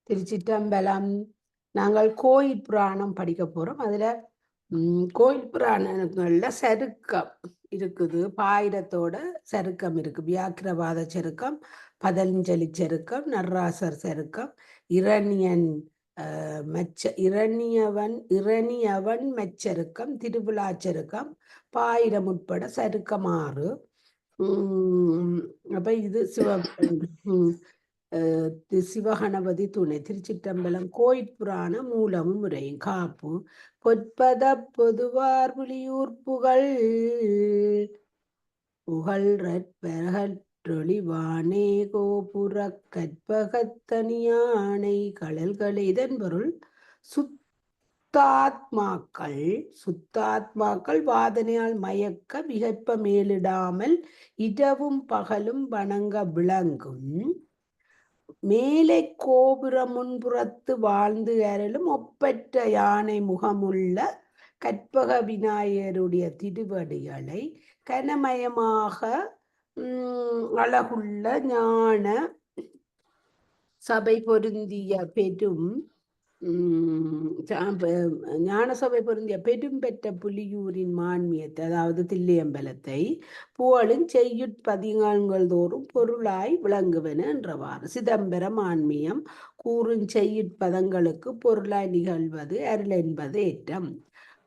திருச்சிற்றம்பலம். நாங்கள் கோயில் புராணம் படிக்க போறோம். அதுல கோயில் புராணங்கள்ல சருக்கம் இருக்குது. பாயிரத்தோட சருக்கம் இருக்கு. வியாக்கிரவாத சருக்கம், பதஞ்சலி சருக்கம், நடராசர் சருக்கம், இரணியன் இரணியவன் மெச்சருக்கம், திருவிழா சருக்கம், பாயிரம் உட்பட சருக்கம் 6. அப்ப இது சிவகணபதி துணை. திருச்சிற்றம்பலம். கோயில் புராண மூலமும் முறையும். காப்பு பொற்பத பொதுவார் புலியூர் புகழ் புகழ்றொழிவானே கோபுற கற்பகத்தனியானை கடல்களை. இதன் பொருள் சுத்தாத்மாக்கள் வாதனையால் மயக்க விகற்ப மேலிடாமல் இரவும் பகலும் வணங்க விளங்கும் மேலை கோபுர முன்புறத்து வாழ்ந்து அருளும் ஒப்பற்ற யானை முகமுள்ள கற்பக விநாயகருடைய திருவடிகளை கனமயமாக அழகுள்ள ஞான சபை பொருந்திய பெரும் பெற்ற புலியூரின் மான்மியத்தை, அதாவது தில்லையம்பலத்தை புகழும் செய்யுட்பதிகங்கள் தோறும் பொருளாய் விளங்குவன என்றவாறு. சிதம்பரம் ஆன்மியம் கூறும் செய்யுட்பதங்களுக்கு பொருளாய் நிகழ்வது அருள் என்பது ஏற்றம்.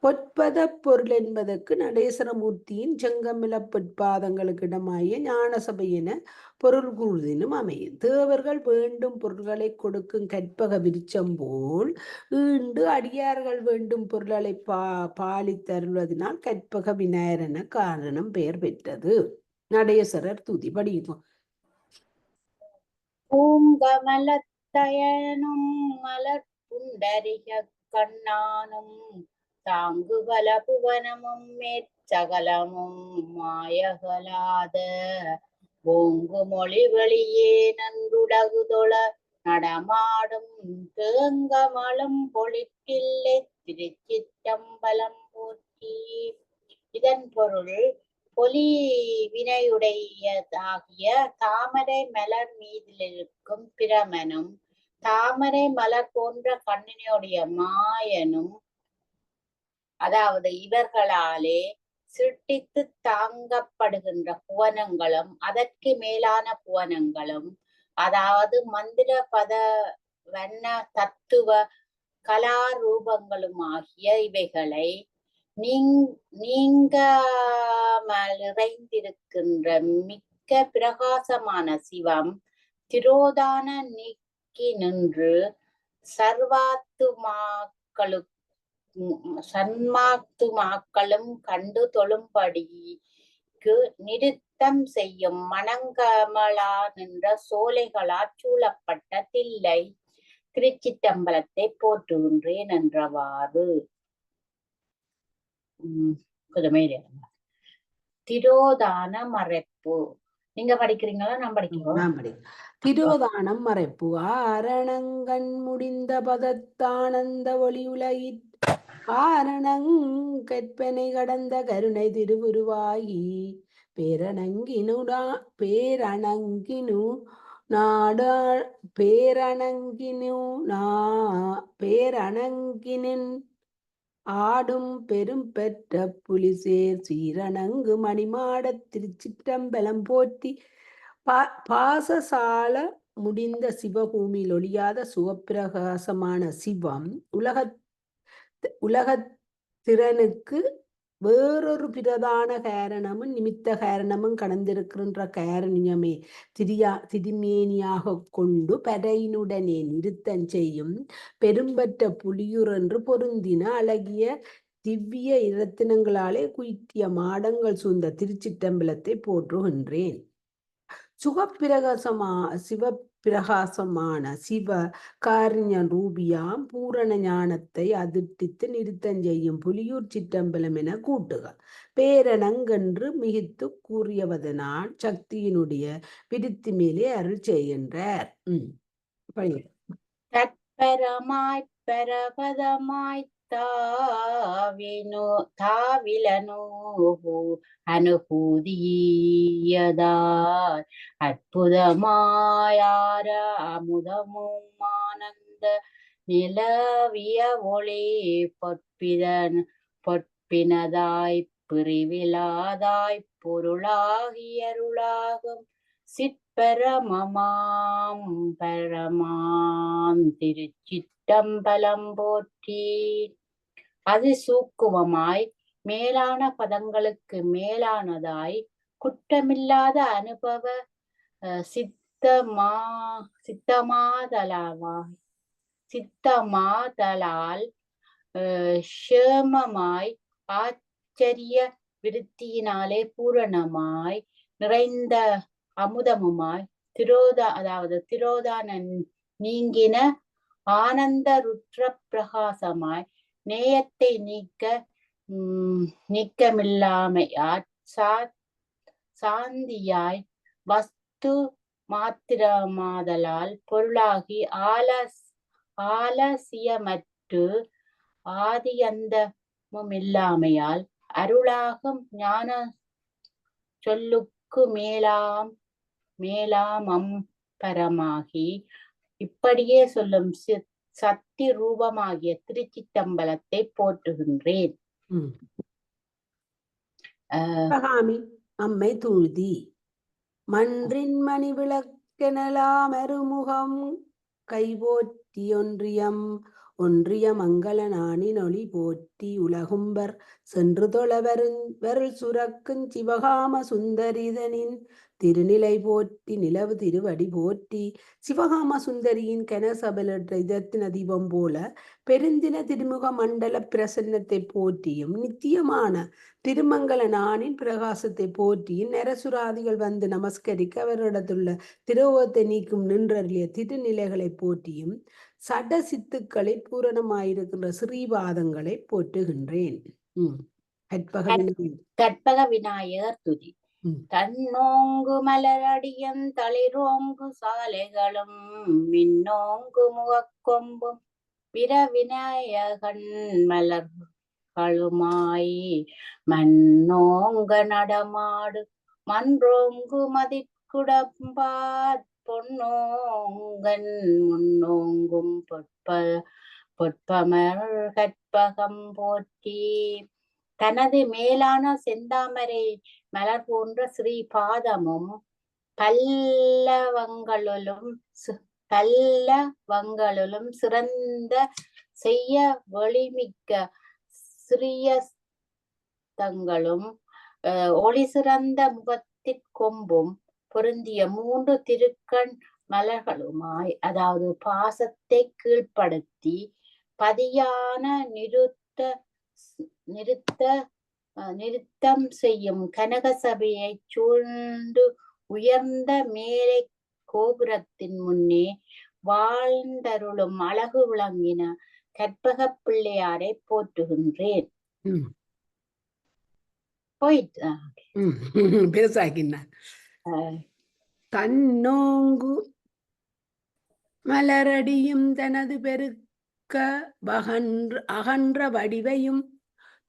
பொற்பத பொருள் என்பதற்கு நடேசரமூர்த்தியின் செங்கமில பொற்பாதங்களுக்கு இடமாய ஞான சபை என பொருள் கூறுதினும் அமையும். தேவர்கள் வேண்டும் பொருள்களை கொடுக்கும் கற்பக விருட்சம் போல் ஈண்டு அடியார்கள் வேண்டும் பொருள்களை பாலித்தருள்வதனால் கற்பக விநாயகர் என காரணம் பெயர் பெற்றது. நடேசரர் துதி படிக்கும். பூங்கமலத்தயனும் மலர் புண்டரிக கண்ணானும் தாங்கு பல புவனமும் மேற்சகலமும் மாயகலாத ஓங்கு மொழி வெளியே நன்றுலகுதொழ நடமாடும் தேங்கமலும் பொழிக்கில்லை திருச்சிற்றம்பலம் போற்றி. இதன் பொருள் பொலி வினையுடையதாகிய தாமரை மலர் மீதிலிருக்கும் பிரமனும் தாமரை மலர் போன்ற கண்ணினுடைய மாயனும், அதாவது இவர்களாலே சிருட்டித்து தாங்கப்படுகின்ற புவனங்களும் அதற்கு மேலான புவனங்களும், அதாவது மந்திர பத வண்ண தத்துவ கலாரூபங்களும் ஆகிய இவைகளை நீங்காமல் இறைந்திருக்கின்ற மிக்க பிரகாசமான சிவம் திரோதான நீக்கி நின்று சன்மாத்துமாக்களும் கண்டு தொழும்படிக்கு நிறுத்தம் செய்யும் மணங்கமலா நின்ற சோலைகளால் சூழப்பட்ட தில்லை திருச்சிற்றம்பலத்தை போற்றுகின்றேன் என்றவாறு. திரோதான மறைப்பு நீங்க படிக்கிறீங்களா? நான் படிக்கிறோம். திரோதானம் மறைப்பு. ஆரணங்கண் முடிந்த பதத்தானந்த ஒளி உலகில் ஆரணங்கற்பனை கடந்த கருணை திருவுருவாகி பேரணங்கினு பேரணங்கினின் ஆடும் பெரும் பெற்ற புலிசேர் சீரணங்கு மணிமாட திருச்சிற்றம்பலம் போற்றி. பாசசால முடிந்த சிவபூமியில் ஒளியாத சுகப்பிரகாசமான சிவம் உலகத்திறனுக்கு வேறொரு பிரதான காரணமும் நிமித்த காரணமும் கடந்திருக்கின்ற காரணியமே திருமேனியாக கொண்டு படையினுடனே நிறுத்தம் செய்யும் பெரும்பற்ற புலியூர் என்று பொருந்தின அழகிய திவ்ய இரத்தினங்களாலே குயிற்றிய மாடங்கள் சூழ்ந்த திருச்சிற்றம்பலத்தை போற்றுகின்றேன். சிவப்பிரகாசமான சிவ காரண்ய ரூபியாம் பூரண ஞானத்தை அதிர்ட்டித்து நிறுத்தம் செய்யும் புலியூர் சிற்றம்பலம் என கூட்டுக. பேரணங்கென்று மிகுத்து கூறியவதனால் சக்தியினுடைய விருத்தி மேலே அருள் செய்கின்றார். தற்பரமாய் பரபதமாய் தாவிலனோஹு அனுபூதியதார் அற்புதமாயார அமுதமும் ஆனந்த நிலவிய ஒளி பொற்பினதாய் பிரிவிலாதாய் பொருளாகியருளாகும் சிற்பரமமாம் பரமாம் திருச்சிற்றம்பலம் போற்றி. அது சூக்குவமாய் மேலான பதங்களுக்கு மேலானதாய் குற்றமில்லாத அனுபவ சித்தமாதலால் ஷேமமாய் ஆச்சரிய விருத்தியினாலே பூரணமாய் நிறைந்த அமுதமுமாய் திரோதான நீங்கின ஆனந்த ருத்ர பிரகாசமாய் நேயத்தை நீக்கமில்லாமையாய் சாந்தியாய் வஸ்து மாத்திரமாதலால் பொருளாகி ஆலசியமற்று ஆதியந்தமுமில்லாமையால் அருளாகும் ஞான சொல்லுக்கு மேலாம் பரமாகி இப்படியே சொல்லும் சக்தி ரூபமாகிய திருச்சிற்றம்பலத்தை போற்றுகின்றேன். அம்மை தூழ்தி மன்றின் மணி விளக்கெனலாம் அருமுகம் கைபோற்றி ஒன்றிய மங்கள நாணின் ஒளி போற்றி உலகும்பர் சென்று தொழவருள் சுரக்குஞ் சிவகாம சுந்தரிதனின் திருநிலை போற்றி நிலவு திருவடி போற்றி. சிவகாம சுந்தரியின் கனசபலற்ற இதத்தின தீபம் போல பெருந்தின திருமுக மண்டல பிரசன்னத்தை போற்றியும் நித்தியமான திருமங்கல நாணின் பிரகாசத்தை போற்றியும் நரசுராதிகள் வந்து நமஸ்கரிக்க அவரிடத்துள்ள திரோகத்தை நீக்கும் நின்றறிய திருநிலைகளை போற்றியும் சட சித்துக்களை பூரணமாயிருக்கின்ற ஸ்ரீபாதங்களை போற்றுகின்றேன். கற்பக விநாயகர் துதி. தன்னோங்கு மலரடியன் தளிரோங்கு சாலைகளும் மின்னோங்கு முகக்கொம்பும் பிற விநாயகன் மலர்களுமாய் மண்ணோங்க நடமாடு மன்றோங்கு மதிக்குடம்பார் பொன்னோங்கன் முன்னோங்கும் பொற்பமர் கற்பகம் போற்றி. தனது மேலான செந்தாமரை மலர் போன்ற ஸ்ரீபாதமும் பல்லவங்களும் சிறந்த செய்ய வலிமிக்க சிறியஸ்தங்களும் ஒளி சிறந்த முகத்திற்கொம்பும் பொருந்திய 3 திருக்கண் மலர்களுமாய், அதாவது பாசத்தை கீழ்ப்படுத்தி பதியான நிறுத்தம் செய்யும் கனக சபையை சூழ்ந்து உயர்ந்த மேலை கோபுரத்தின் முன்னே வாழ்ந்தருளும் அழகு விளங்கின கற்பக பிள்ளையாரை போற்றுகின்றேன். தன்னோங்கு மலரடியும் தனது பெருக்க அகன்ற வடிவையும்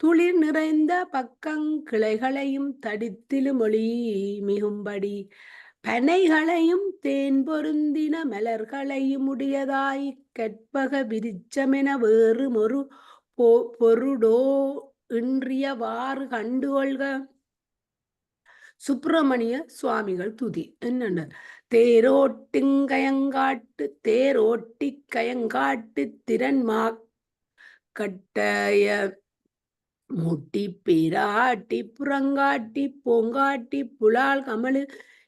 துளிர் நிறைந்த பக்கங்கிளைகளையும் தடித்திலும் ஒளி மிகும்படி பனைகளையும் தேன் பொருந்தின மலர்களையும் உடையதாய் கற்பக விருட்சமென வேறும் ஒரு பொருடோ இன்றியவாறு கண்டுகொள்க. சுப்பிரமணிய சுவாமிகள் துதி. என்னென்ன தேரோட்டி கயங்காட்டு திறன்மா கட்டய முட்டி பேராட்டி புறங்காட்டி போங்காட்டி புலால் கமலு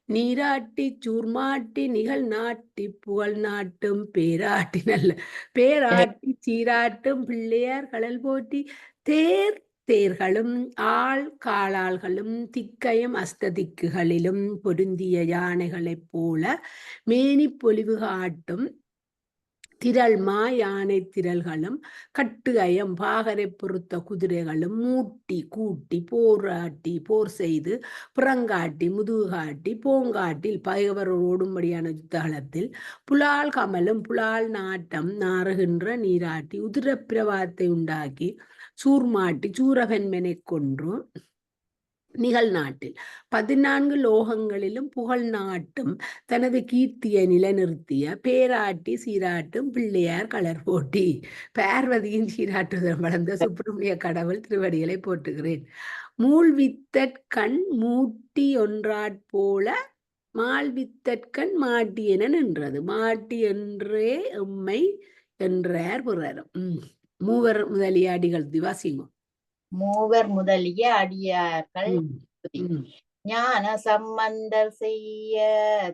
நீராட்டி சூர்மாட்டி நிகழ் நாட்டி புகழ் நாட்டும் பேராட்டி பேராட்டி சீராட்டும் பிள்ளையார் கடல் போற்றி. தேர்களும் காளாள்களும் திக்கையும் அஸ்ததிக்குகளிலும் பொருந்திய யானைகளைப் போல மேனி பொலிவு காட்டும் திரள்மா யானை திரள்களும் கட்டு அயம் பாகரை பொறுத்த குதிரைகளும் மூட்டி கூட்டி போர் செய்து புறங்காட்டி முதுகாட்டி போங்காட்டில் பகைவர் ஓடும்படியான யுத்தகலத்தில் புலால் கமலும் புலால் நாட்டம் நாறுகின்ற நீராட்டி உதிரப்பிரவாத்தை உண்டாக்கி சூர்மாட்டி சூரகன்மனை கொன்று நிகழ்நாட்டில் 14 லோகங்களிலும் புகழ் நாட்டும் தனது கீர்த்தியை நிலைநிறுத்திய பேராட்டி சீராட்டும் பிள்ளையார் கலர் போட்டி. பார்வதியின் சீராட்டுதல் வளர்ந்த சுப்பிரமணிய கடவுள் திருவடிகளை போற்றுகிறேன். மூழ்வித்தற்கண் மூட்டி ஒன்றாற்போல மால்வித்தற்கண் மாட்டி என நின்றது. மாட்டி என்றே எம்மை என்றார் பிறரும். மூவர் முதலிய அடிகள் திவாசிங்கோ. மூவர் முதலிய அடியார்கள் ஞான சம்பந்தர் செய்ய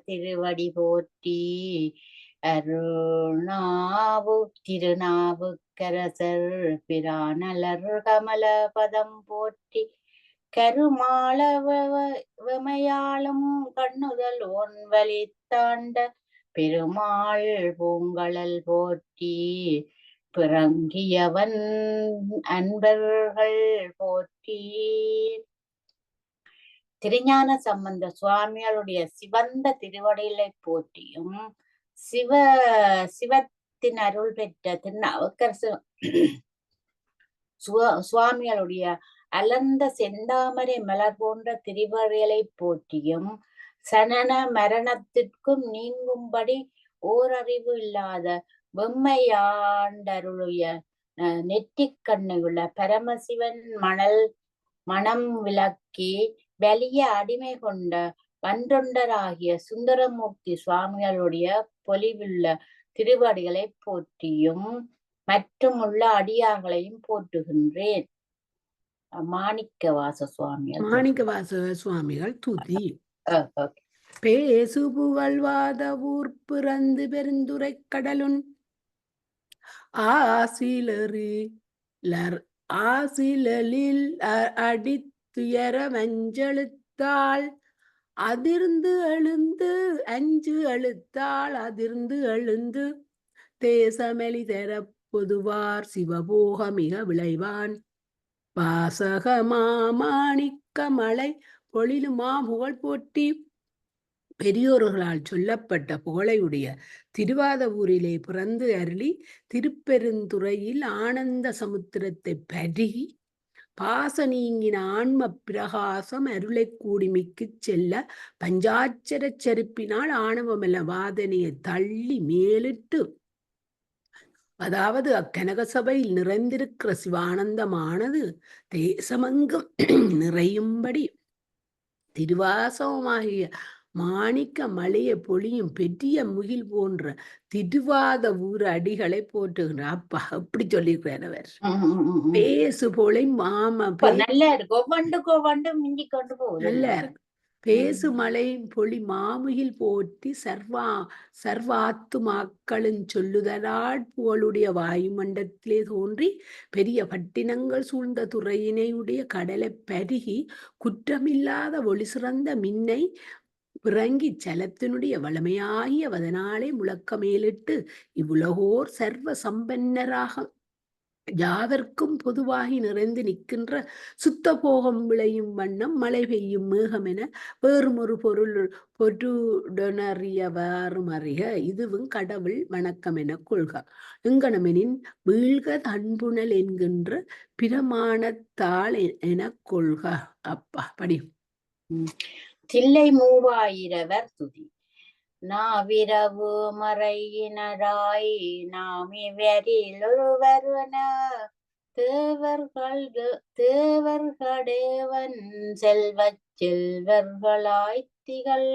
திருவடி போற்றி திருநாவுக்கரசர் பிரானலர் கமல பதம் போற்றி கருமாளவமையாளும் கண்ணுதல் ஒன்வழி தாண்ட பெருமாள் பூங்கழல் போற்றி பிறங்கியவன் அன்பர்கள் போற்றி. திருஞான சம்பந்த சுவாமிகளுடைய சிவந்த திருவடிகளை போற்றியும் சிவத்தின் அருள் பெற்ற திருநாவுக்கரசு சுவாமிகளுடைய அலர்ந்த செந்தாமரை மலர் போன்ற திருவடிகளை போற்றியும் சனன மரணத்திற்கும் நீங்கும்படி ஓரறிவு இல்லாத வெம்மையாண்டருடைய நெற்றிக் கண்ணுள்ள பரமசிவன் மனம் விளக்கி வலிய அடிமை கொண்ட வன்றொண்டராகிய சுந்தரமூர்த்தி சுவாமிகளுடைய பொலிவுள்ள திருவடிகளை போற்றியும் மற்றும் உள்ள அடியார்களையும் போற்றுகின்றேன். மாணிக்கவாச சுவாமிகள் துதி. பேசு புகழ்வாத ஊர் பிறந்து பெருந்துரை கடலுன் ஆசிலில் அடித்துயர வஞ்செழுத்தாள் அதிர்ந்து எழுந்து அஞ்சு எழுத்தாள் அதிர்ந்து எழுந்து தேசமெளி தர பொதுவார் சிவபோக மிக விளைவான் வாசக மாணிக்க மலை பொழிலுமா புகழ் போற்றி. பெரியோர்களால் சொல்லப்பட்ட புகழையுடைய திருவாதவூரிலே பிறந்து அருளி திருப்பெருந்துறையில் ஆனந்த சமுத்திரத்தை பருகி பாச நீங்கின ஆன்ம பிரகாசம் அருளை கூடிமிக்கு செல்ல பஞ்சாட்சர செருப்பினால் ஆணவமல வாதனையை தள்ளி மேலிட்டு, அதாவது அக்கனக சபையில் நிறைந்திருக்கிற சிவானந்தமானது தேசமெங்கும் நிறையும்படி திருவாசகமாகிய மாணிக்க மலையை பொழியும் பெரிய முகில் போன்ற திருவாத ஊர் அடிகளை போற்றுகிறார். அப்பா அப்படி சொல்லியிருக்கிறார். பேசு போலை நல்லா இருக்கு. பேசு மலை பொழி மாமுகில் போற்றி சர்வாத்து மாக்களின் சொல்லுதலால் புகழுடைய வாயுமண்டத்திலே தோன்றி பெரிய பட்டினங்கள் சூழ்ந்த துறையினையுடைய கடலை பருகி குற்றமில்லாத ஒளி சிறந்த மின்னை பிறங்கி சலத்தினுடைய வளமையாகிய வதனாலே முழக்கமேலிட்டு இவ்வுலகோர் சர்வ சம்பன்னராக யாவர்க்கும் பொதுவாகி நிறைந்து நிற்கின்ற சுத்த போகம் விளையும் வண்ணம் மழை பெய்யும் மேகம் என வேறும் ஒரு பொருளுடனறியவாறும் அறிக இதுவும் கடவுள் வணக்கம் என கொள்க எங்கனமெனின் வீழ்க தன்புணல் என்கின்ற பிரமாணத்தால் என கொள்க. அப்பா படி. தில்லை மூவாயிரவர் துதி. நாவிரவு மறையினராய் நாமிவரில் ஒருவருவன தேவர்கடேவன் செல்வச் செல்வர்களாய் திகழ்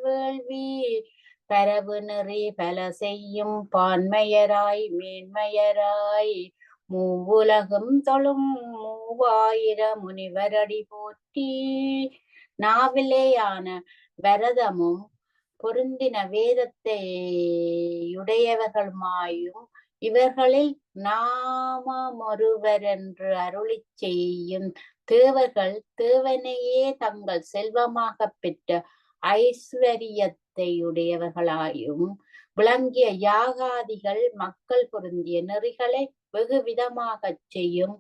வேள்வி பரவு நெறி பல செய்யும் பான்மையராய் மேன்மையராய் மூவுலகும் தொழும் மூவாயிர முனிவரடி போற்றி. நாவிலேயான வரதமும் பொருந்தின வேதத்தை உடையவர்களுமாயும் இவர்களில் நாமொருவரென்று அருளி செய்யும் தேவர்கள் தேவனையே தங்கள் செல்வமாக பெற்ற ஐஸ்வரியத்தை வேதத்தையுடையவர்களாயும் விளங்கிய யாகாதிகள் மக்கள் பொருந்திய நெறிகளை வெகு விதமாகச் செய்யும்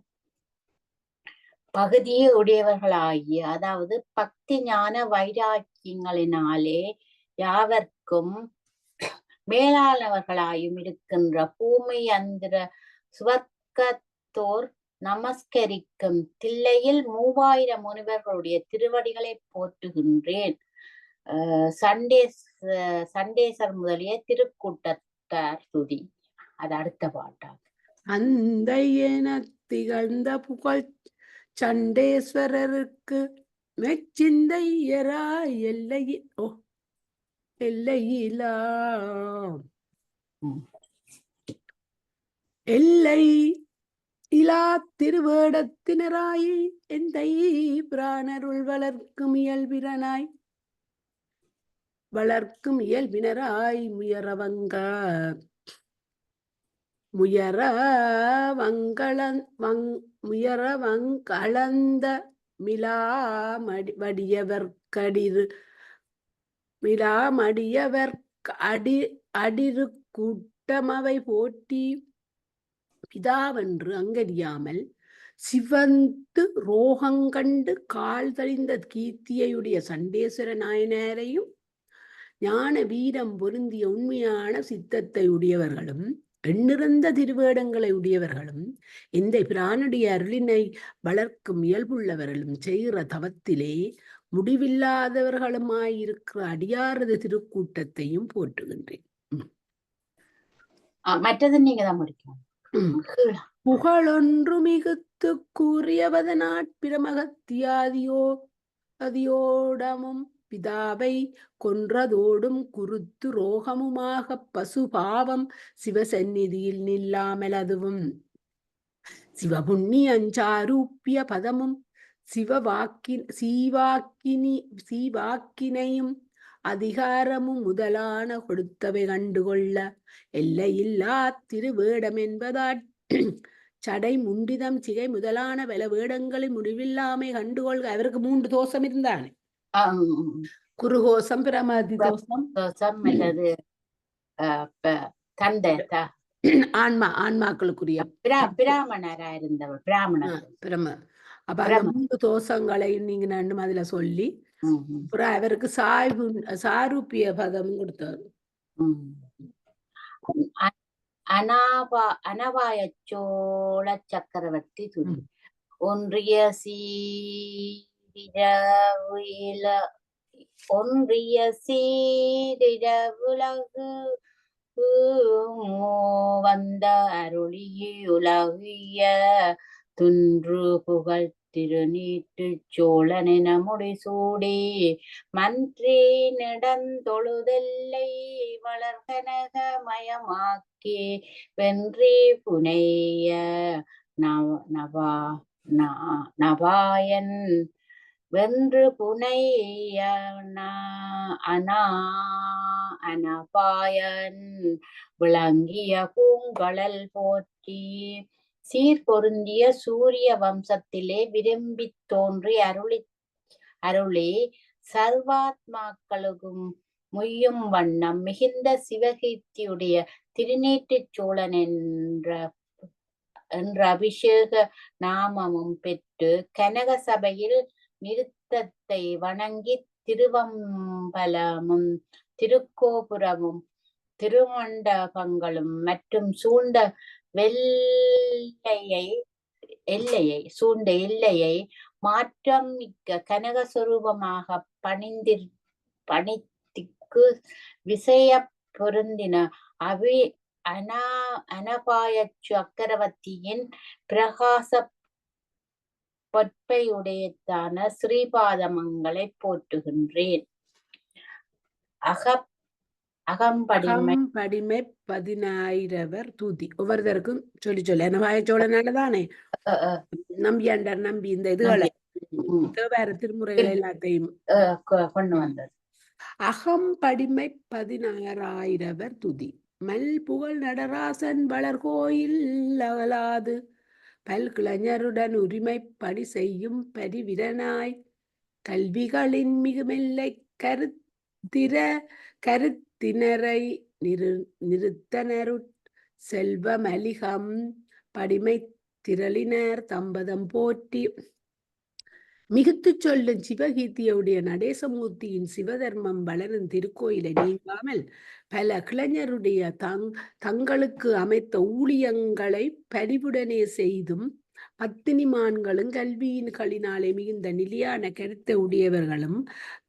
பகுதியை உடையவர்களாகிய, அதாவது பக்தி ஞான வைராக்கியங்களினாலே யாவர்க்கும் மேலானவர்களாயும் இருக்கின்ற பூமி அந்திர சுவர்க்கத்தோர் நமஸ்கரிக்கும் தில்லையில் 3000 முனிவர்களுடைய திருவடிகளை போற்றுகின்றேன். சண்டேசர் முதலிய திருக்கூட்டத்தார் துதி. அது அடுத்த பாட்டாக. அந்த என திகழ்ந்த புகழ் சண்டேஸ்வரருக்கு மெச்சிந்தையரா எல்லையிலா எல்லை இலா திருவேடத்தினராய் எந்தை பிரானருள் வளர்க்கும் இயல்பினராய் முயரவங்களந்த அடிரு கூட்டமவை போற்றி பிதாவென்று அங்கறியாமல் சிவந்து ரோகங்கண்டு கால் தழிந்த கீர்த்தியுடைய சண்டேஸ்வர நாயனாரையும் ஞான வீரம் பொருந்திய உண்மையான சித்தத்தை உடையவர்களும் எண்ணிறந்த திருவேடங்களை உடையவர்களும் இந்த பிரானுடைய அருளினை வளர்க்கும் இயல்புள்ளவர்களும் செய்கிற தவத்திலே முடிவில்லாதவர்களுமாயிருக்கிற அடியாரது திருக்கூட்டத்தையும் போற்றுகின்றேன். மற்றது நீங்க தான் முடிக்கணும். புகழொன்று மிகுத்து கூறியவதனாட்பிரமகத்தியாதியோடமும் பிதாவை கொன்றதோடும் குருத்து ரோகமுமாக பசுபாவம் சிவசந்நிதியில் நில்லாமல் அதுவும் சிவபுண்ணியஞ்சாரூப்பிய பதமும் சீவாக்கினையும் அதிகாரமும் முதலான கொடுத்தவை கண்டுகொள்ள எல்லையில்லா திருவேடம் என்பதால் சடை முண்டிதம் சிகை முதலான பல வேடங்களில் முடிவில்லாமை கண்டுகொள்க. அவருக்கு 3 தோஷம் இருந்தானே, குருகோஷம், பிரமதி தோஷம், ஆன்மாக்களுக்குரிய பிராமணரா இருந்தவர். அப்ப அந்த 3 தோஷங்களை நீங்க நன்னும் அதுல சொல்லி அவருக்கு சாரூபிய பதம் கொடுத்தாரு. அனவாயச்சோழ சக்கரவர்த்தி துதி. ஒன்றிய சீரிரவுலகு வந்த அருளியுலகிய துன்று புகழ் திருநீட்டு சோழனென முடிசூடி மன்றி நடந்தொழுதெல்லை வளர்கனக மயமாக்கி வென்றி புனைய நவாயன் வென்று புனைய அனபாயன் விளங்கிய பூங்கழல் போற்றி சீர்பொருந்திய சூரிய வம்சத்திலே விரும்பி தோன்றி அருளி சர்வாத்மாக்களுக்கும் முய்யும் வண்ணம் மிகுந்த சிவகீர்த்தியுடைய திருநீட்டு சோழன் என்ற அபிஷேக நாமமும் பெற்று கனக சபையில் நிறுத்தத்தை வணங்கி திருவம்பலமும் திருக்கோபுரமும் திருமண்டபங்களும் மற்றும் சூழ்ந்த எல்லையை மாற்றம் மிக்க கனகஸ்வரூபமாக பணித்திக்கு விசய பொருந்தின அனபாய சக்கரவர்த்தியின் பிரகாச பொற்பையுடையதான ஸ்ரீபாதமங்களை போற்றுகின்றேன். அகம்படிமை 10,000 தூதி. ஒவ்வொருத்தருக்கும் சொல்லி அனபாய சோழனாலதானே நம்பியாண்டார் நம்பி இந்த இதுகளை வேற திருமுறைகள் எல்லாத்தையும் கொண்டு வந்தது. அகம்படிமை 16,000 துதி. மல் புகழ் நடராசன் வளர்கோயில் அகலாது பல்கிளைஞருடன் உரிமை பணி செய்யும் பரிவிரனாய் கல்விகளின் மிகுமெல்லை கருத்தினரை நிறுத்தனருட் செல்வ மலிகம் படிமை திரளினர் தம்பதம் போற்றி மிகுத்து சொல்லும் சிவகீர்த்தியுடைய நடேசமூர்த்தியின் சிவதர்மம் வளரும் திருக்கோயிலை நீங்காமல் பல கிளைஞருடைய தங்களுக்கு அமைத்த ஊழியங்களை பரிவுடனே செய்தும் பத்தினிமான்களும் கல்வியின்களினாலே மிகுந்த நிலையான கருத்தை உடையவர்களும்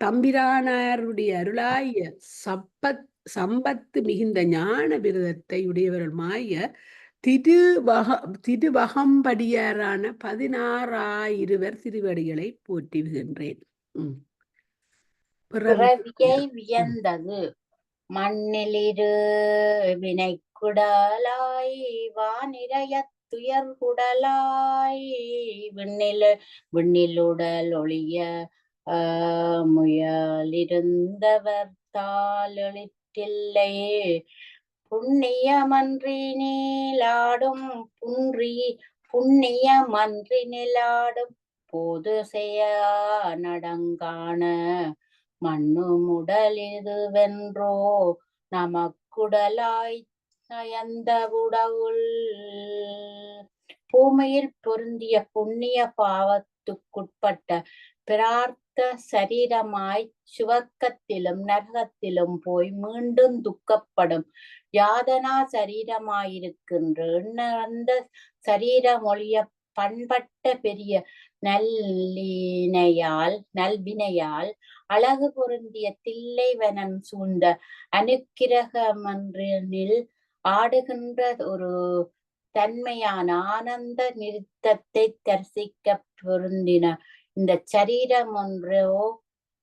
தம்பிரானாருடைய அருளாய சம்பத்து மிகுந்த ஞான விரதத்தை உடையவர்களுமாய திருவகம்படியாரான 16,000 திருவடிகளை போற்றுகின்றேன். பிறவியை வியந்தது மண்ணிலிரு வினைக்குடலாய் வானிறையத் துயர்குடலாய் விண்ணிலுடல் ஒளிய முயலிருந்தவர் தாளெழுத்தில்லை புண்ணியமன்றி நீலாடும் புண்ணியமன்றி நிலாடும் போது செய்ய நடங்கான மண்ணுமுடலிதுவென்றோ நமக்குடலாய் நயந்த உடவுள் பூமியில் பொருந்திய புண்ணிய பாவத்துக்குட்பட்ட பிரார்த்த சரீரமாய் சுவர்க்கத்திலும் நரகத்திலும் போய் மீண்டும் துக்கப்படும் யாதனா சரீரமாயிருக்கின்ற அந்த சரீரமொழிய பண்பட்ட பெரிய நல்வினையால் அழகு பொருந்திய தில்லை வனம் சூழ்ந்த அனுக்கிரகமன்றில் ஆடுகின்ற ஒரு தன்மையான ஆனந்த நிறுத்தத்தை தரிசிக்க பொருந்தின இந்த சரீரம் ஒன்றோ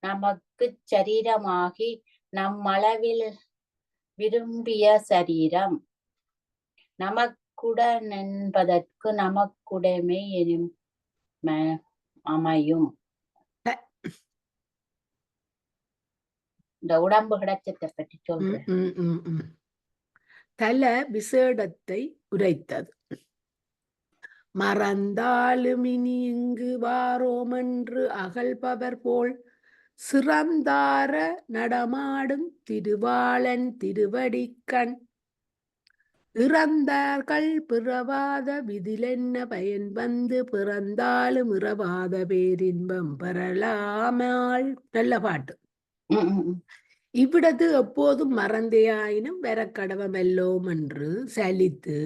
நமக்கு சரீரமாகி நம் அளவில் விரும்பிய சரீரம் நமக்குடன் என்பதற்கு நமக்குடைமை எனும் அமையும். இந்த உடம்பு கிடைச்சத்தை பற்றி சொல்றேன். தல விசேடத்தை உரைத்தது. மறந்தாலும் இனி இங்கு வாரோமென்று அகல்பவர் போல் சிறந்தார நடமாடும் திருவாளன் திருவடிக்கண் இறந்தார்கள் பிறவாத விதிலென்ன பயன் வந்து பிறந்தாலும் இறவாத பேரின்பம் பெறலாமால். நல்ல பாட்டு. இவ்விடத்து எப்போதும் மறந்தேயாயினும் வரக்கடவமெல்லோம் என்று சலித்து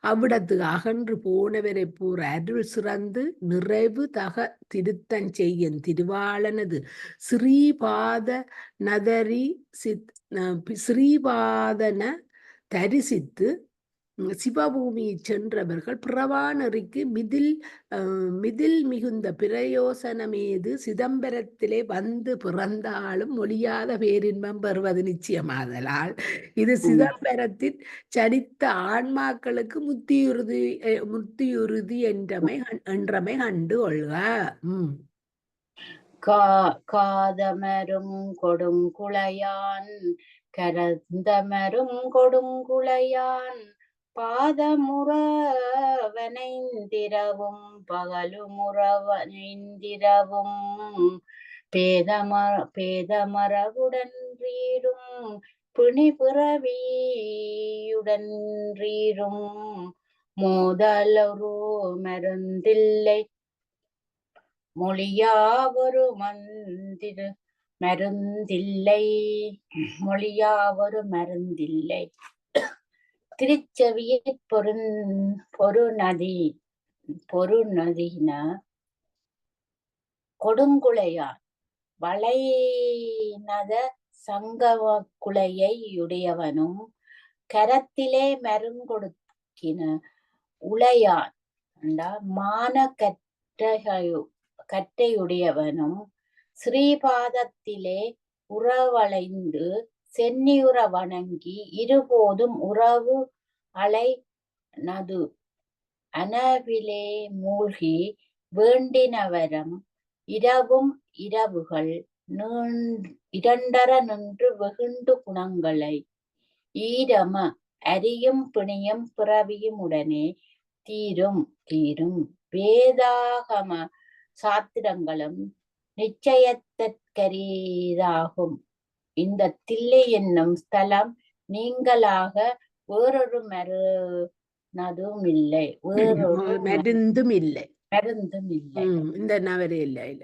அவ்விடத்து அகன்று போனவரை போர் அருள் சிறந்து நிறைவு தக திருத்தன் செய்யும் திருவாளனது ஸ்ரீபாத ஸ்ரீபாதன தரிசித்து சிவபூமியை சென்றவர்கள் பிறவானறிக்கு மிதில் மிகுந்த பிரயோசனமேது சிதம்பரத்திலே வந்து பிறந்தாலும் மொழியாத பேரின்பம் பெறுவது நிச்சயமாதலால் இது சிதம்பரத்தின் சரித்த ஆன்மாக்களுக்கு முத்தியுறுதி என்றமை கண்டு கொள்க. காதமரும் கொடுங்குளையான் கரந்தமரும் கொடுங்குளையான் பாதமுறவனைந்திரவும் பகலுமுறவனைந்திரவும் பேதமரவுடன்றீரும் பிணிபிறவியுடன்றீரும் மோதலொரு மருந்தில்லை மொழியாவொரு மருந்தில்லை திருச்செவியில் பொருநதின கொடுங்குளையான் வளைநத சங்கவ குளையை உடையவனும் கரத்திலே மருங்கொடுக்கின உளையான் மான கற்றையுடையவனும் ஸ்ரீபாதத்திலே உறவளைந்து சென்னியுற வணங்கி இருபோதும் உறவு அலை நது அனவிலே மூழ்கி வேண்டினவரம் இரவும் இரவுகள் இரண்டர நின்று வெகுண்டு குணங்களை ஈரம அரியும் பிணியும் பிறவியும் உடனே தீரும் வேதாகம சாத்திரங்களும் நிச்சயத்தற்கரியதாகும் இந்த தில்லை என்னும் ஸ்தலம் நீங்களாக வேறொரு மருந்தும் இல்லை, வேறொரு மருந்தும் இல்லை. மருந்தும் இல்லை. இந்த நவரே இல்லை இல்ல.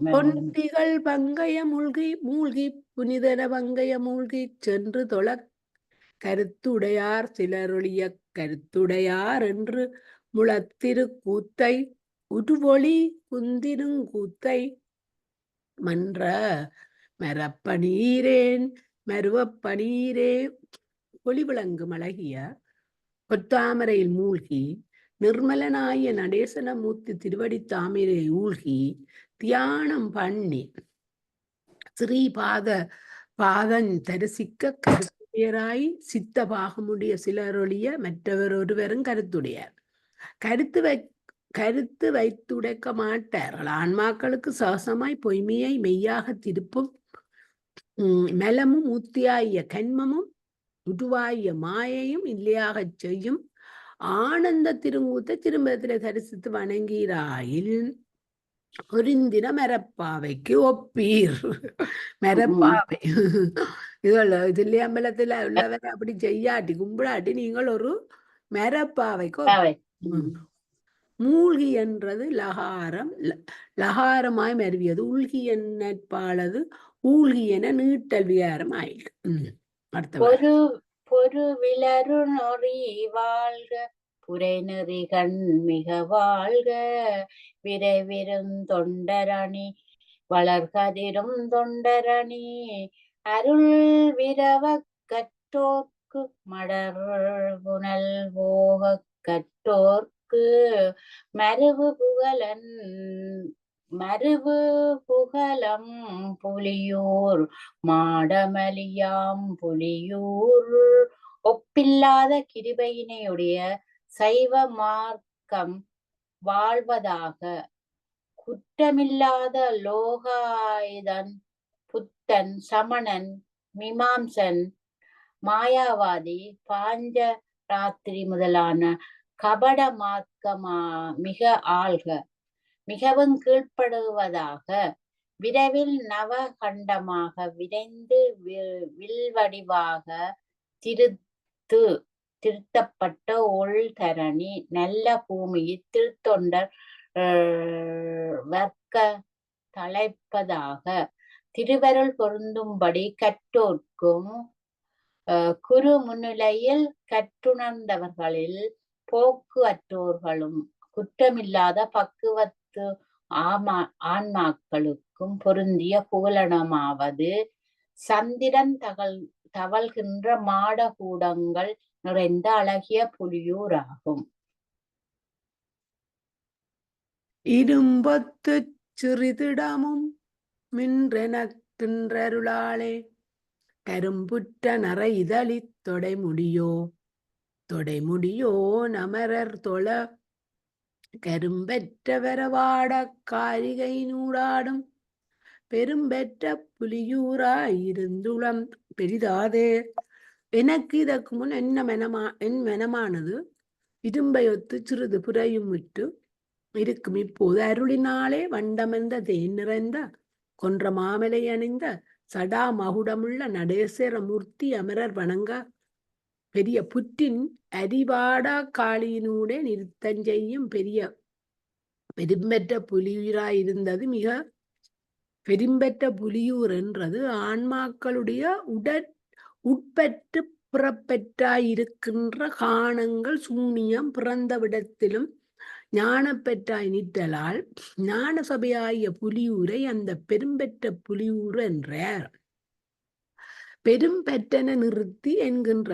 மருந்தும் பொன்னிகள் பங்கைய மூழ்கி மூழ்கி புனிதர பங்கைய மூழ்கி சென்று தொழ கருத்துடையார் சிலரொழிய கருத்துடையார் என்று முளத்திரு கூத்தை உருவொளி குந்திருங்கூத்தை மன்ற மரப்பணீரேன் மருவப்பணீரே ஒளி விளங்கும் அழகிய பொத்தாமரையில் மூழ்கி நிர்மலனாய நடேசனமூர்த்தி திருவடி தாமரை ஊழ்கி தியானம் பண்ணி ஸ்ரீபாத பாதன் தரிசிக்க கருத்துடையராய் சித்த பாகமுடைய சிலரொழிய மற்றவர் ஒருவரும் கருத்துடையார். கருத்து வைத்துடைக்க மாட்டார்கள். ஆன்மாக்களுக்கு சகசமாய் பொய்மையை மெய்யாக திருப்பும் மலமும் ஊத்தியாய கண்மமும் உருவாய மாயையும் இல்லையாகச் செய்யும் ஆனந்த திருமூத்த திரும்பத்திலே தரிசித்து வணங்கிறாயில் பொருந்தின மரப்பாவைக்கு ஒப்பீர். மரப்பாவை இதுல அம்பலத்துல உள்ளவரை அப்படி செய்யாட்டி கும்பிடாட்டி நீங்கள் ஒரு மரப்பாவைக்கு மூழ்கி என்றது லகாரம், லகாரமாய் மருவியது. ஊழ்கி என்னற்பாளது ஊழ்கி என நீட்டல் விகாரம் ஆயிட்டு. பொரு விலரு நொறி வாழ்க புரைநெறி கண் மிக வாழ்க விரைவிரும் தொண்டரணி வளர்கதிரும் தொண்டரணி அருள் விரவ கற்றோர்க்கு மடர் புனல் போக கற்றோர்க்கு மருவு புகழம் புலியூர் மாடமலியாம் புலியூர் ஒப்பில்லாத கிருபையினையுடைய சைவ மார்க்கம் வாழ்வதாக குற்றமில்லாத லோகாயுதன் புத்தன் சமணன் மீமாம்சன் மாயாவாதி பாஞ்ச ராத்திரி முதலான கபட மார்க்கமா மிக ஆள்க மிகவும் கீழ்ப்படுவதாக விரைவில் நவகண்டமாக விரைந்து வில்வடிவாக திருத்தப்பட்ட ஒள்தரணி நல்ல பூமியில் திருத்தொண்டர் வர்க்க தலைப்பதாக திருவருள் பொருந்தும்படி கற்றோர்க்கும் குரு முன்னிலையில் கற்றுணர்ந்தவர்களில் போக்கு அற்றோர்களும் குற்றமில்லாத பக்குவத்து ஆன்மாக்களுக்கும் பொருந்திய புகழனமாவது சந்திரன் தவழ்கின்ற மாடகூடங்கள் நிறைந்த அழகிய புலியூர் ஆகும். இரும்பொத்து சிறிதிடமும் மின்றெனக்கின்றருளாளே கரும்புற்ற நர இதழி தொடைமுடியோ நமரர் தொழ கரும்பெற்ற வரவாட காரிகை நூடாடும் பெரும்பெற்ற புலியூராயிருந்துளம் பெரிதாதே. எனக்கு இதற்கு முன் என் மனமானது இரும்பையொத்து சிறிது புறையும் விட்டு இருக்கும். இப்போது அருளினாலே வண்டமர்ந்த தேன் நிறைந்த கொன்ற மாமலை அணிந்த சடா மகுடமுள்ள நடேசர மூர்த்தி அமரர் வணங்க பெரிய புற்றின் அரிவாடா காளியினூடே நிறுத்தஞ்செய்யும் பெரும்பெற்ற புலியூராயிருந்தது. மிக பெரும்பெற்ற புலியூர் என்றது ஆன்மாக்களுடைய உட்பற்று புறப்பெற்றாயிருக்கின்ற காணங்கள் சூனியம் பிறந்த விடத்திலும் ஞானப்பெற்றாய் நிற்றலால் ஞான சபையாகிய புலியூரை அந்த பெரும்பெற்ற புலியூர் என்றார். பெரும்பெற்றன நிறுத்தி என்கின்ற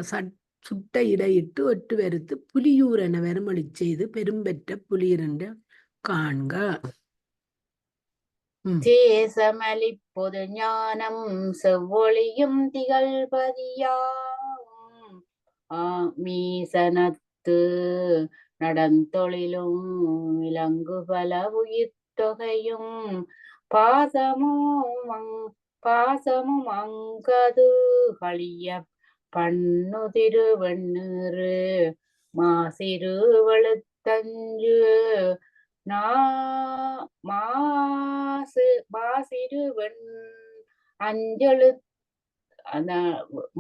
சுட்ட இடையிட்டு ஒட்டு வருத்து புலியூர் என வருமொழி செய்து பெரும்பெற்ற புலியூர் என்று காண்க. தேசமலி பொது ஞானம் செவ்வொளியும் திகழ்பதியாம் மீசனத்து நடந்தொழிலும் விலங்கு பல உயிர் தொகையும் பாசமும் அங்கது கழிய பண்ணு திருவெண்ணீரு மாசிறு வெளுத்தஞ்சு மாசிறுவெண் அஞ்செழுத்து அந்த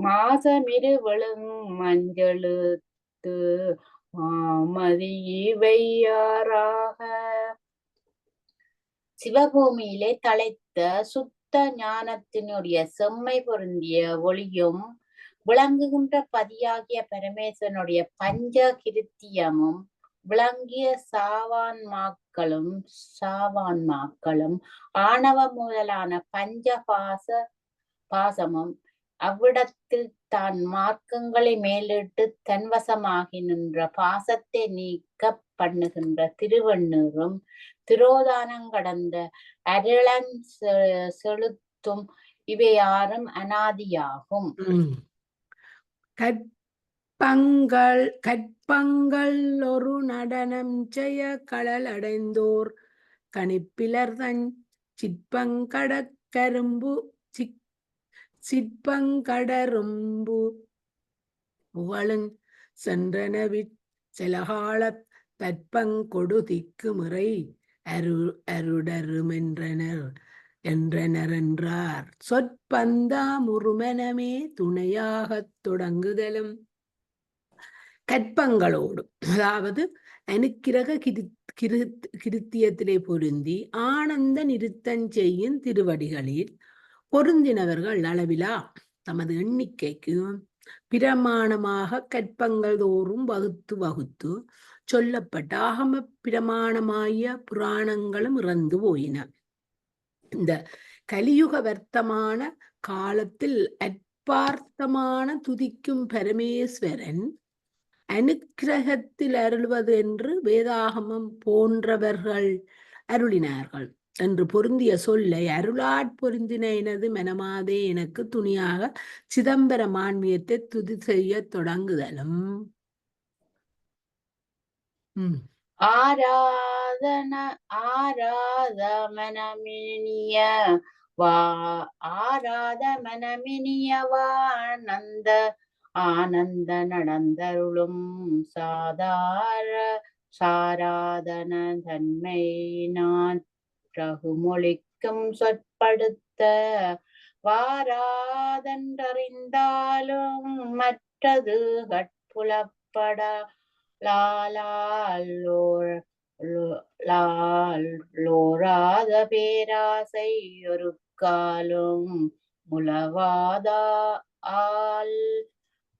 மாசமிருவெளும் மஞ்சளுத்து மாமதி வையாராக சிவபூமியிலே தழைத்த சுத்த ஞானத்தினுடைய செம்மை பொருந்திய ஒளியும் விளங்குகின்ற பதியாகிய பரமேஸ்வரனுடைய பஞ்ச கிருத்தியமும் விளங்கிய சாவான்மாக்களும் ஆணவ முதலான பஞ்ச பாசமும் அவ்விடத்தில் தான் மார்க்கங்களை மேலிட்டு தன்வசமாகி நின்ற பாசத்தை நீக்க பண்ணுகின்ற திருவெண்ணீரும் திரோதானம் கடந்த அருளன் செலுத்தும் இவையாரும் அனாதியாகும். கற்பங்கள் ஒரு நடனம் செய்ய களல் அடைந்தோர் கணிப்பிலர்தன் சிற்பங்கடரும்பு புகழும் சென்றனவிற் செலகால தற்பங்கொடு திக்கு முறை அருடருமென்றனர் என்றார். சொற்பந்தா முருமனமே துணையாகத் தொடங்குதலும் கற்பங்களோடு, அதாவது அனுக்கிரக கிருத்தியத்திலே பொருந்தி ஆனந்த நிறுத்தம் செய்யும் திருவடிகளில் பொருந்தினவர்கள் அளவிலா தமது எண்ணிக்கைக்கு பிரமாணமாக கற்பங்கள் தோறும் வகுத்து சொல்லப்பட்ட ஆகம பிரமாணமாய புராணங்களும் இறந்து போயின. இந்த கலியுக வர்த்தமான காலத்தில் அற்பார்த்தமான துதிக்கும் பரமேஸ்வரன் அனுக்கிரகத்தில் அருள்வது என்று வேதாகமம் போன்றவர்கள் அருளினார்கள் என்று பொருந்திய சொல்லை அருளாட் பொருந்தின எனது மனமாதே எனக்கு துணியாக சிதம்பர மான்மியத்தை துதி செய்ய தொடங்குதலும் ஆனந்த நடந்தருளும் சாராதன தன்மை ரகுமொழிக்கும் சொற்படுத்த வாராதென்றறிந்தாலும் மற்றது கட்புலப்பட லோராத பேராசை ஒரு காலும் முளவாத ஆல்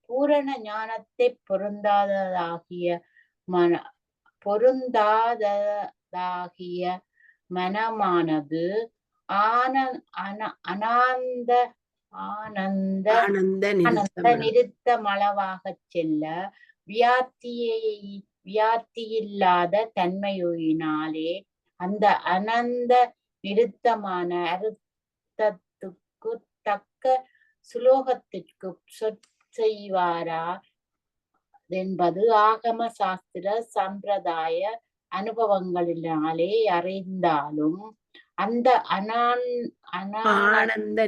பூரண ஞானத்தை பொருந்தாததாகிய மனமானது ஆனந்த நிறுத்த மளவாகச் செல்ல வியாத்தியில்லாத தன்மையினாலே அந்த அனந்த நிறுத்தமான அர்த்தத்துக்கு தக்க சுலோகத்திற்கு செய்வாரா என்பது ஆகம சாஸ்திர சம்பிரதாய அனுபவங்களினாலே அறிந்தாலும் அந்த ஆனந்த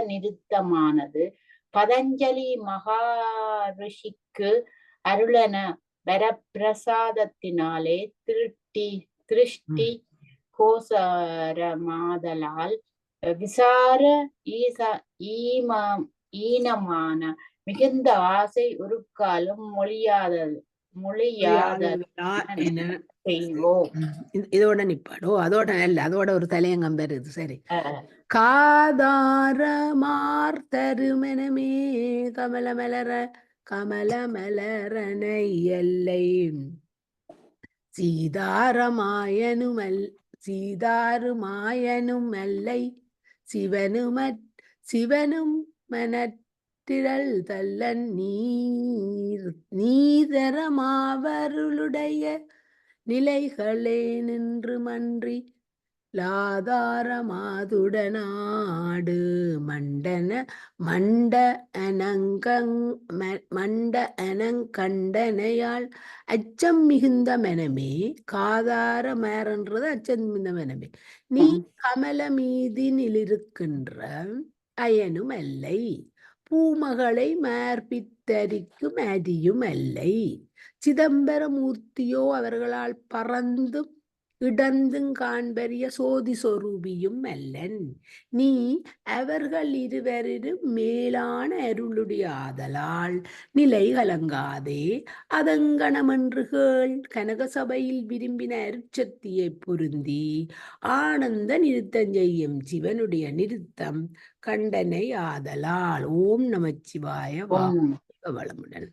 நிறுத்தமானது பதஞ்சலி மகாரிஷிக்கு அருளன வரப்பிரசாதத்தினாலே திருஷ்டி கோசரமாதலால் விசார ஈனமான மிகுந்த ஆசை ஒரு காலம் இதோட நிப்பாடோ அதோட நல்ல அதோட ஒரு தலையங்கம் பெறுது. சரி. காதாரமார் தருமனமே கமல மலரனை எல்லை சீதாருமாயனும் அல்லை சிவனும் மனத்திரள் தல்லன் நீதரமாவருளுடைய நிலைகளே நின்று மன்றி லாதாரமாதுடனாடு மண்ட அனங்கண்டனையால் அச்சம் மிகுந்த மனமே. காதார மேறன்றது அச்சம் மிகுந்த மனமே, நீ கமல மீதினிலிருக்கின்ற அயனும் அல்லை, பூமகளை மார்பித்தரிக்கும் அரியும் அல்லை, சிதம்பரமூர்த்தியோ அவர்களால் பறந்து இடந்துங் காண்பரிய சோதி சொரூபியும் அல்லன். நீ அவர்கள் இருவரிலும் மேலான அருளுடைய ஆதலால் நிலை கலங்காதே அதங்கணமென்று கேள். கனகசபையில் விரும்பின அருட்சக்தியை பொருந்தி ஆனந்த நிறுத்தம் செய்யும் சிவனுடைய நிறுத்தம் கண்டனை ஆதலால். ஓம் நமச்சிவாய. ஓம் வாழ்க வளமுடன்.